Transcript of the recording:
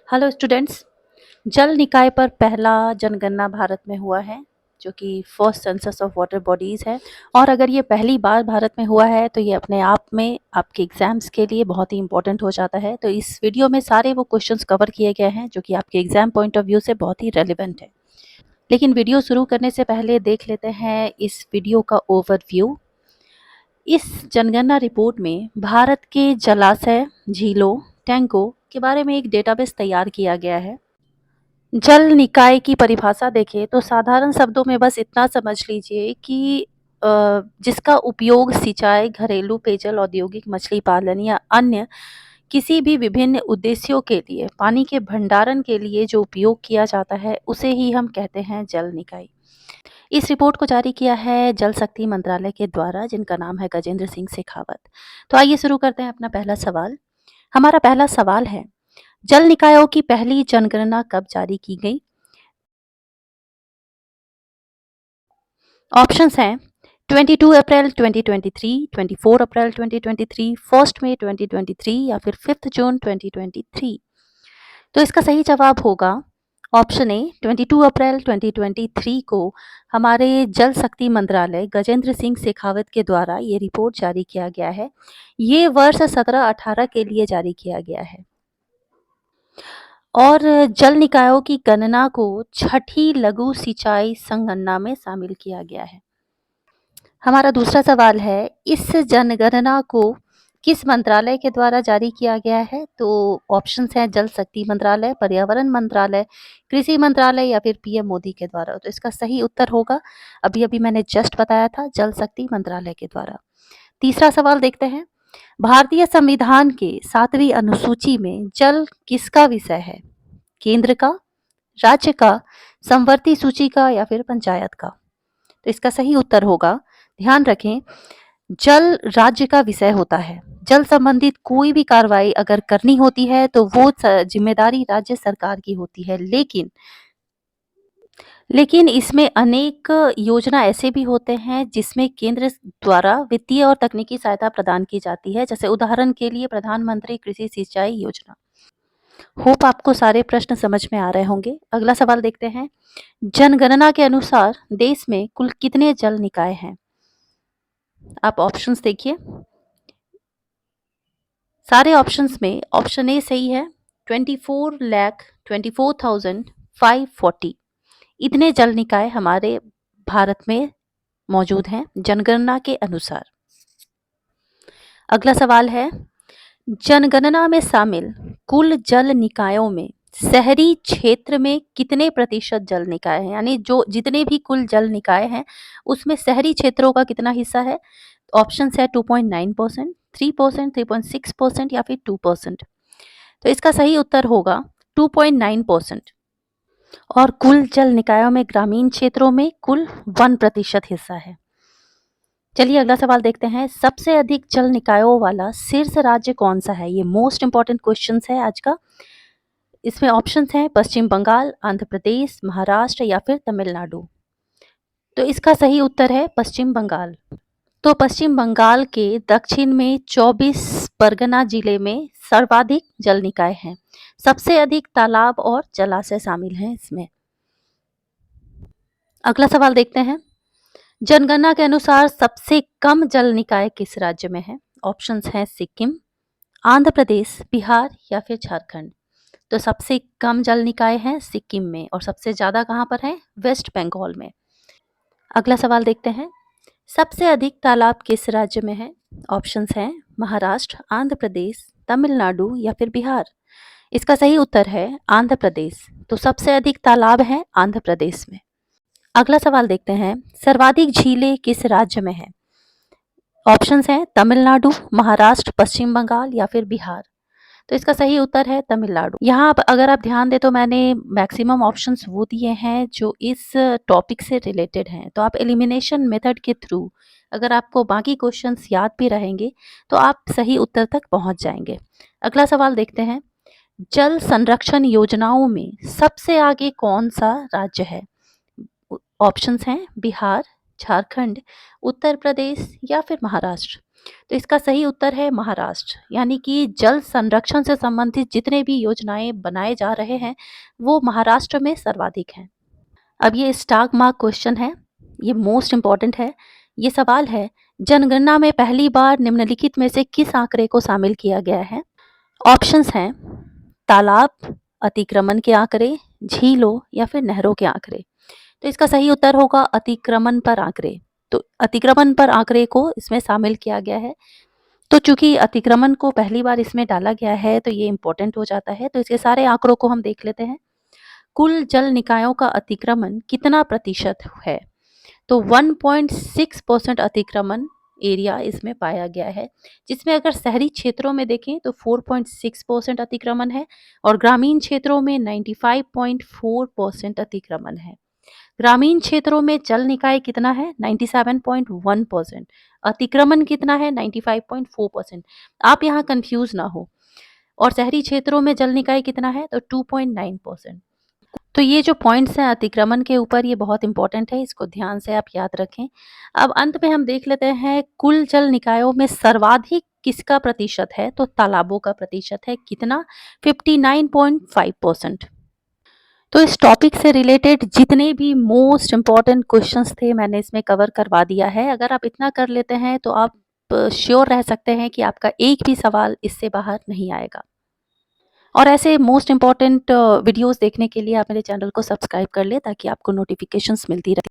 Hello students. जल निकाय पर पहला जनगणना भारत में हुआ है, जो कि first census of water bodies है। और अगर ये पहली बार भारत में हुआ है तो ये अपने आप में आपके एग्जाम्स के लिए बहुत ही इंपॉर्टेंट हो जाता है। तो इस वीडियो में सारे वो क्वेश्चंस कवर किए गए हैं जो कि आपके एग्जाम पॉइंट ऑफ व्यू से बहुत ही रेलिवेंट है। लेकिन वीडियो शुरू करने से पहले देख लेते हैं इस वीडियो का ओवरव्यू। इस जनगणना रिपोर्ट में भारत के जलाशय, झीलों, टैंकों के बारे में एक डेटाबेस तैयार किया गया है। जल निकाय की परिभाषा देखें तो साधारण शब्दों में बस इतना समझ लीजिए कि जिसका उपयोग सिंचाई, घरेलू पेयजल, औद्योगिक मछली पालन या अन्य किसी भी विभिन्न उद्देश्यों के लिए पानी के भंडारण के लिए जो उपयोग किया जाता है उसे ही हम कहते हैं जल निकाय। इस रिपोर्ट को जारी किया है जल शक्ति मंत्रालय के द्वारा, जिनका नाम है गजेंद्र सिंह शेखावत। तो आइए शुरू करते हैं अपना पहला सवाल। हमारा पहला सवाल है, जल निकायों की पहली जनगणना कब जारी की गई? ऑप्शंस हैं 22 अप्रैल 2023, 24 अप्रैल 2023, 1 मई 2023 या फिर 5 जून 2023। तो इसका सही जवाब होगा ऑप्शन ए, 22 अप्रैल 2023 को हमारे जल शक्ति मंत्रालय गजेंद्र सिंह शेखावत के द्वारा ये रिपोर्ट जारी किया गया है। ये वर्ष 17-18 के लिए जारी किया गया है। और जल निकायों की गणना को छठी लघु सिंचाई संगणना में शामिल किया गया है। हमारा दूसरा सवाल है, इस जनगणना को किस मंत्रालय के द्वारा जारी किया गया है? तो ऑप्शंस हैं जल शक्ति मंत्रालय, पर्यावरण मंत्रालय, कृषि मंत्रालय या फिर पीएम मोदी के द्वारा। तो इसका सही उत्तर होगा, अभी अभी मैंने जस्ट बताया था, जल शक्ति मंत्रालय के द्वारा। तीसरा सवाल देखते हैं, भारतीय संविधान के 7वीं अनुसूची में जल किसका विषय है? केंद्र का, राज्य का, समवर्ती सूची का या फिर पंचायत का? तो इसका सही उत्तर होगा, ध्यान रखें, जल राज्य का विषय होता है। जल संबंधित कोई भी कार्रवाई अगर करनी होती है तो वो जिम्मेदारी राज्य सरकार की होती है। लेकिन इसमें अनेक योजना ऐसे भी होते हैं जिसमें केंद्र द्वारा वित्तीय और तकनीकी सहायता प्रदान की जाती है, जैसे उदाहरण के लिए प्रधानमंत्री कृषि सिंचाई योजना। होप आपको सारे प्रश्न समझ में आ रहे होंगे। अगला सवाल देखते हैं, जनगणना के अनुसार देश में कुल कितने जल निकाय हैं? आप ऑप्शंस देखिए, सारे ऑप्शंस में ऑप्शन ए सही है, 24,24,540 इतने जल निकाय हमारे भारत में मौजूद हैं जनगणना के अनुसार। अगला सवाल है, जनगणना में शामिल कुल जल निकायों में शहरी क्षेत्र में कितने प्रतिशत जल निकाय हैं? यानी जो जितने भी कुल जल निकाय हैं उसमें शहरी क्षेत्रों का कितना हिस्सा है? ऑप्शन है 2.9%, 3%, 3.6% या फिर 2%। तो इसका सही उत्तर होगा 2.9%। और कुल जल निकायों में ग्रामीण क्षेत्रों में कुल 1% हिस्सा है। चलिए अगला सवाल देखते हैं, सबसे अधिक जल निकायों वाला शीर्ष राज्य कौन सा है? ये मोस्ट इंपॉर्टेंट क्वेश्चन है आज का। इसमें ऑप्शंस हैं पश्चिम बंगाल, आंध्र प्रदेश, महाराष्ट्र या फिर तमिलनाडु। तो इसका सही उत्तर है पश्चिम बंगाल। तो पश्चिम बंगाल के दक्षिण में 24 परगना जिले में सर्वाधिक जल निकाय हैं। सबसे अधिक तालाब और जलाशय शामिल हैं इसमें। अगला सवाल देखते हैं, जनगणना के अनुसार सबसे कम जल निकाय किस राज्य में है? ऑप्शंस हैं सिक्किम, आंध्र प्रदेश, बिहार या फिर झारखंड। तो सबसे कम जल निकाय है सिक्किम में और सबसे ज्यादा कहाँ पर है? वेस्ट बंगाल में। अगला सवाल देखते हैं, सबसे अधिक तालाब किस राज्य में है? ऑप्शंस हैं महाराष्ट्र, आंध्र प्रदेश, तमिलनाडु या फिर बिहार। इसका सही उत्तर है आंध्र प्रदेश। तो सबसे अधिक तालाब है आंध्र प्रदेश में। अगला सवाल देखते हैं, सर्वाधिक झीलें किस राज्य में है? ऑप्शंस हैं तमिलनाडु, महाराष्ट्र, पश्चिम बंगाल या फिर बिहार। तो इसका सही उत्तर है तमिलनाडु। यहाँ अगर आप ध्यान दें तो मैंने मैक्सिमम ऑप्शंस वो दिए हैं जो इस टॉपिक से रिलेटेड हैं। तो आप एलिमिनेशन मेथड के थ्रू अगर आपको बाकी क्वेश्चंस याद भी रहेंगे तो आप सही उत्तर तक पहुंच जाएंगे। अगला सवाल देखते हैं, जल संरक्षण योजनाओं में सबसे आगे कौन सा राज्य है? ऑप्शंस हैं बिहार, झारखंड, उत्तर प्रदेश या फिर महाराष्ट्र। तो इसका सही उत्तर है महाराष्ट्र, यानी कि जल संरक्षण से संबंधित जितने भी योजनाएं बनाए जा रहे हैं वो महाराष्ट्र में सर्वाधिक हैं। अब ये स्टार मार्क क्वेश्चन है, ये मोस्ट इम्पॉर्टेंट है। ये सवाल है, जनगणना में पहली बार निम्नलिखित में से किस आंकड़े को शामिल किया गया है? ऑप्शंस हैं तालाब, अतिक्रमण के आंकड़े, झीलों या फिर नहरों के आंकड़े। तो इसका सही उत्तर होगा अतिक्रमण पर आंकड़े। तो अतिक्रमण पर आंकड़े को इसमें शामिल किया गया है। तो चूंकि अतिक्रमण को पहली बार इसमें डाला गया है तो ये इम्पोर्टेंट हो जाता है। तो इसके सारे आंकड़ों को हम देख लेते हैं। कुल जल निकायों का अतिक्रमण कितना प्रतिशत है? तो 1.6% अतिक्रमण एरिया इसमें पाया गया है, जिसमें अगर शहरी क्षेत्रों में देखें तो 4.6% अतिक्रमण है और ग्रामीण क्षेत्रों में 95.4% अतिक्रमण है। ग्रामीण क्षेत्रों में जल निकाय कितना है? 97.1%। अतिक्रमण कितना है? 95.4%। आप यहाँ कंफ्यूज ना हो। और शहरी क्षेत्रों में जल निकाय कितना है? तो 2.9%। तो ये जो पॉइंट्स हैं अतिक्रमण के ऊपर, ये बहुत इंपॉर्टेंट है, इसको ध्यान से आप याद रखें। अब अंत में हम देख लेते हैं कुल जल निकायों में सर्वाधिक किसका प्रतिशत है? तो तालाबों का प्रतिशत है। कितना? 59.5%। तो इस टॉपिक से रिलेटेड जितने भी मोस्ट इम्पॉर्टेंट क्वेश्चंस थे मैंने इसमें कवर करवा दिया है। अगर आप इतना कर लेते हैं तो आप श्योर रह सकते हैं कि आपका एक भी सवाल इससे बाहर नहीं आएगा। और ऐसे मोस्ट इम्पॉर्टेंट वीडियोस देखने के लिए आप मेरे चैनल को सब्सक्राइब कर ले ताकि आपको नोटिफिकेशंस मिलती रहे।